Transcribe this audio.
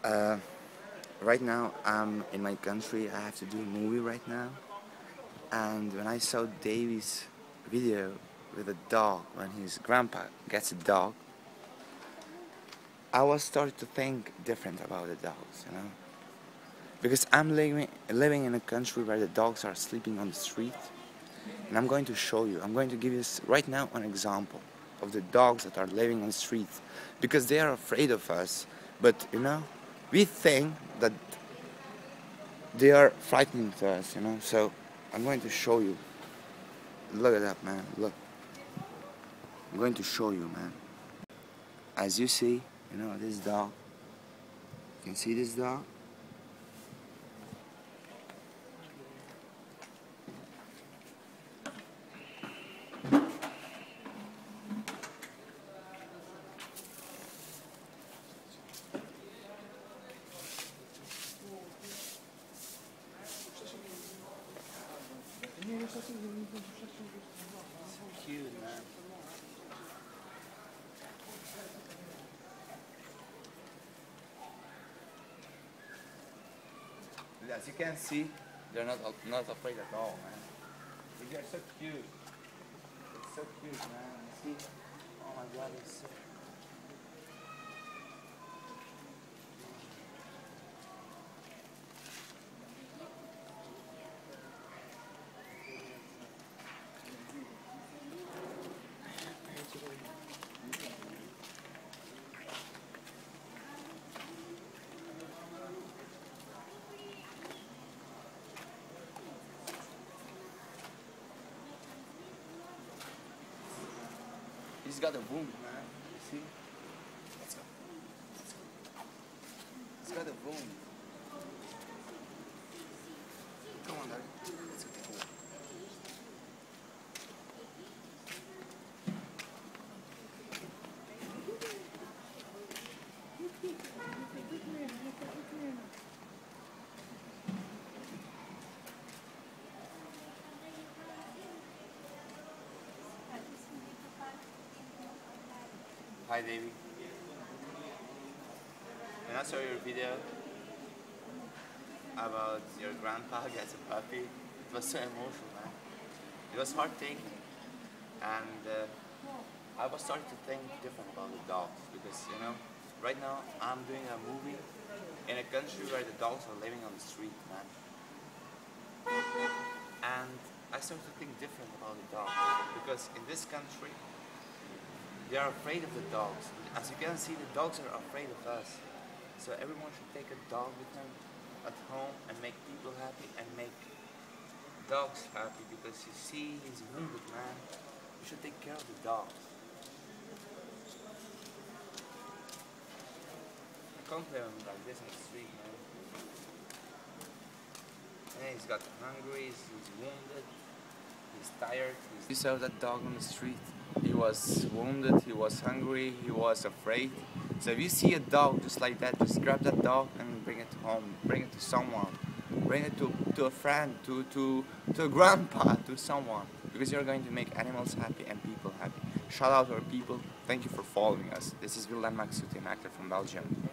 Uh, right now I'm in my country. I have to do a movie right now. And when I saw Davy's video with a dog, when his grandpa gets a dog, I was started to think different about the dogs, you know. Because I'm living in a country where the dogs are sleeping on the street. And I'm going to show you, I'm going to give you right now an example of the dogs that are living on the streets. Because they are afraid of us. But, you know, we think that they are frightening to us, you know. So I'm going to show you. Look at that, man. Look. I'm going to show you, man. As you see, you know, this dog. You can see this dog? So cute, man. As you can see, they're not afraid at all, man. They're so cute. It's so cute, man. See? Oh my God, it's so. He's got a wound, man. You see? Let's go. Let's go. He's got a wound. Come on, Daddy. Let's go. Hi, Davy. When I saw your video about your grandpa gets a puppy, it was so emotional, man. It was heart-taking, and I was starting to think different about the dogs because, you know, right now I'm doing a movie in a country where the dogs are living on the street, man. And I started to think different about the dogs because in this country they are afraid of the dogs. As you can see, the dogs are afraid of us. So everyone should take a dog with them at home and make people happy and make dogs happy because you see he's wounded, man. You should take care of the dogs. I can't leave him like this on the street, man. And he's got hungry, he's wounded, he's tired. You saw that dog on the street? He was wounded, he was hungry, he was afraid. So if you see a dog just like that, just grab that dog and bring it home, bring it to someone, bring it to a friend, to a grandpa, to someone, because you're going to make animals happy and people happy. Shout out to our people, thank you for following us. This is VILDAN MAKSUTI, an actor from Belgium.